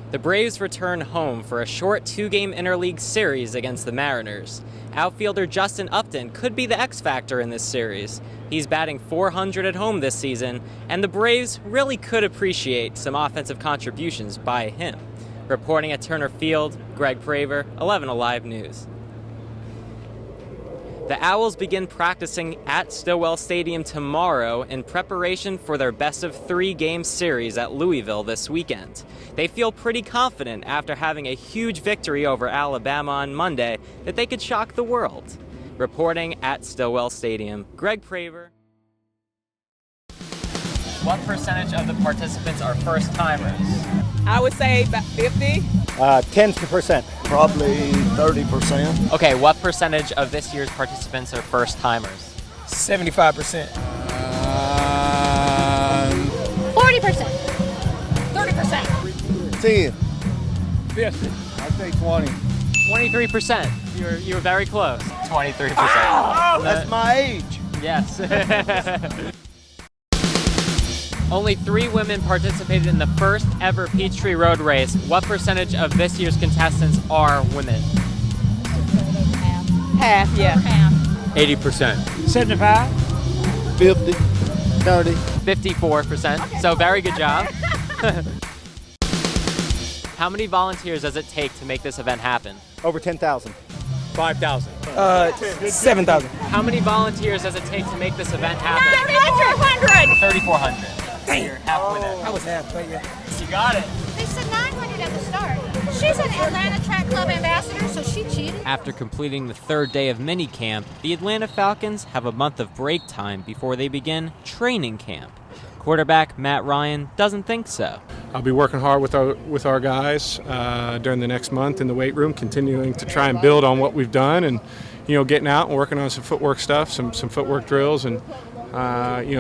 The Braves return home for a short two-game interleague series against the Mariners. Outfielder Justin Upton could be the X-factor in this series. He's batting .400 at home this season, and the Braves really could appreciate some offensive contributions by him. Reporting at Turner Field, Greg Praver, 11 Alive News. The Owls begin practicing at Stillwell Stadium tomorrow in preparation for their best-of-3 game series at Louisville this weekend. They feel pretty confident after having a huge victory over Alabama on Monday that they could shock the world. Reporting at Stillwell Stadium, Greg Praver. What percentage of the participants are first-timers? I would say about 50. 10%. Probably 30%. Okay, what percentage of this year's participants are first-timers? 75%. 40%. 30%. 10. 50. I say 20. 23%. You were very close. 23%. Oh, that's my age. Yes. Only 3 women participated in the first ever Peachtree Road Race. What percentage of this year's contestants are women? Half, yeah. 80%. 75. 50. 30. 54%. Okay. So very good job. How many volunteers does it take to make this event happen? Over 10,000. 5,000. 7,000. How many volunteers does it take to make this event happen? 3,400. 3,400. You're halfway there. I was half, but yeah. You got it. They said 900 at the start. She's an Atlanta Track Club ambassador, so she cheated. After completing the 3rd day of minicamp, the Atlanta Falcons have a month of break time before they begin training camp. Quarterback Matt Ryan doesn't think so. I'll be working hard with our guys during the next month in the weight room, continuing to try and build on what we've done, and getting out and working on some footwork stuff, some footwork drills, and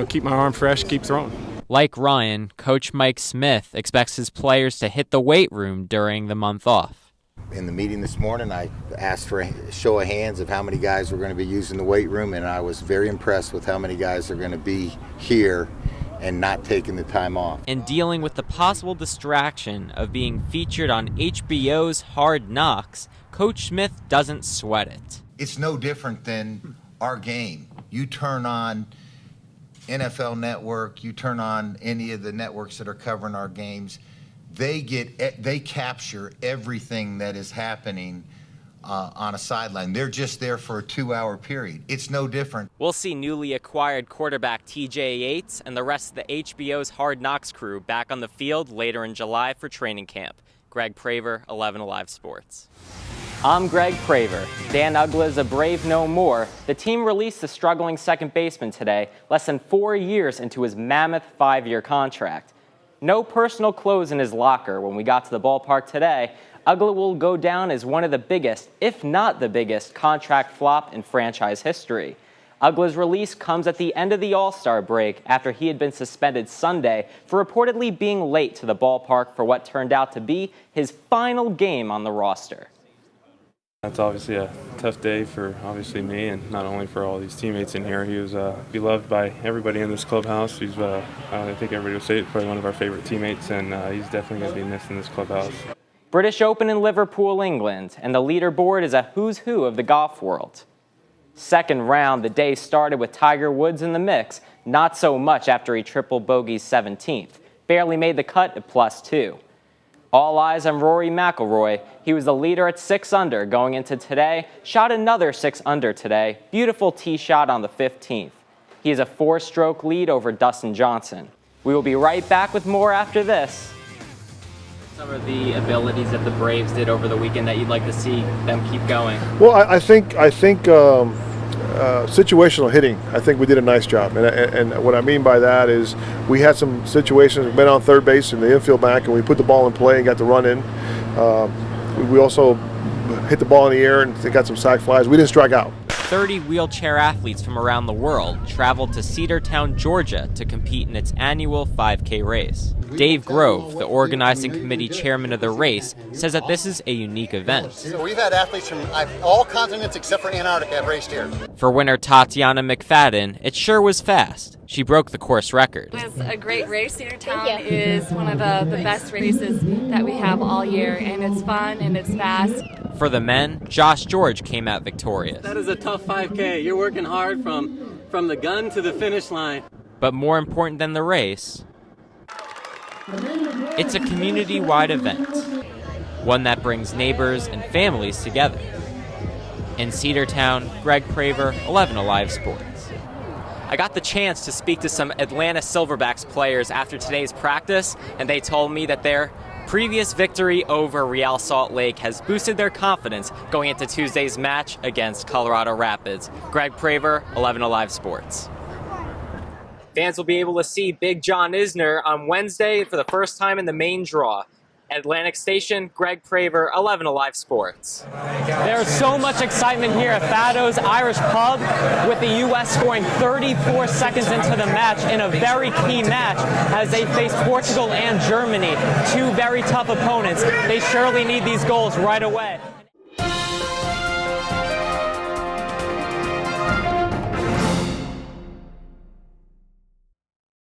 keep my arm fresh, keep throwing. Like Ryan, Coach Mike Smith expects his players to hit the weight room during the month off. In the meeting this morning, I asked for a show of hands of how many guys were going to be using the weight room, and I was very impressed with how many guys are going to be here and not taking the time off. And dealing with the possible distraction of being featured on HBO's Hard Knocks, Coach Smith doesn't sweat it. It's no different than our game. You turn on NFL Network, you turn on any of the networks that are covering our games, they capture everything that is happening on a sideline. They're just there for a 2-hour period. It's no different. We'll see newly acquired quarterback TJ Yates and the rest of the HBO's Hard Knocks crew back on the field later in July for training camp. Greg Praver, 11 Alive Sports. I'm Greg Praver. Dan Uggla's a Brave no more. The team released the struggling second baseman today, less than 4 years into his mammoth 5-year contract. No personal clothes in his locker when we got to the ballpark today. Uggla will go down as one of the biggest, if not the biggest, contract flop in franchise history. Uggla's release comes at the end of the All-Star break after he had been suspended Sunday for reportedly being late to the ballpark for what turned out to be his final game on the roster. It's obviously a tough day for obviously me and not only for all these teammates in here. He was beloved by everybody in this clubhouse. He's, I think everybody will say, it's probably one of our favorite teammates, and he's definitely going to be missed in this clubhouse. British Open in Liverpool, England, and the leaderboard is a who's who of the golf world. Second round, the day started with Tiger Woods in the mix, not so much after he triple bogeyed 17th. Barely made the cut at +2. All eyes on Rory McIlroy. He was the leader at 6 under going into today, shot another 6 under today. Beautiful tee shot on the 15th. He has a 4-stroke lead over Dustin Johnson. We will be right back with more after this. Some of the abilities that the Braves did over the weekend that you'd like to see them keep going? Well, I think situational hitting, I think we did a nice job. And what I mean by that is we had some situations, we went on third base in the infield back, and we put the ball in play and got the run in. We also hit the ball in the air and got some sac flies. We didn't strike out. 30 wheelchair athletes from around the world traveled to Cedartown, Georgia to compete in its annual 5K race. Dave Grove, the organizing committee chairman of the race, says that this is a unique event. So we've had athletes from all continents except for Antarctica have raced here. For winner Tatiana McFadden, it sure was fast. She broke the course record. It was a great race. Cedartown is one of the best races that we have all year, and it's fun and it's fast. For the men, Josh George came out victorious. That is a tough 5K. You're working hard from the gun to the finish line. But more important than the race, it's a community-wide event, one that brings neighbors and families together. In Cedartown, Greg Praver, 11 Alive Sports. I got the chance to speak to some Atlanta Silverbacks players after today's practice, and they told me that their previous victory over Real Salt Lake has boosted their confidence going into Tuesday's match against Colorado Rapids. Greg Praver, 11 Alive Sports. Fans will be able to see Big John Isner on Wednesday for the first time in the main draw. Atlantic Station, Greg Praver, 11 Alive Sports. There's so much excitement here at Fado's Irish Pub, with the U.S. scoring 34 seconds into the match in a very key match as they face Portugal and Germany, two very tough opponents. They surely need these goals right away.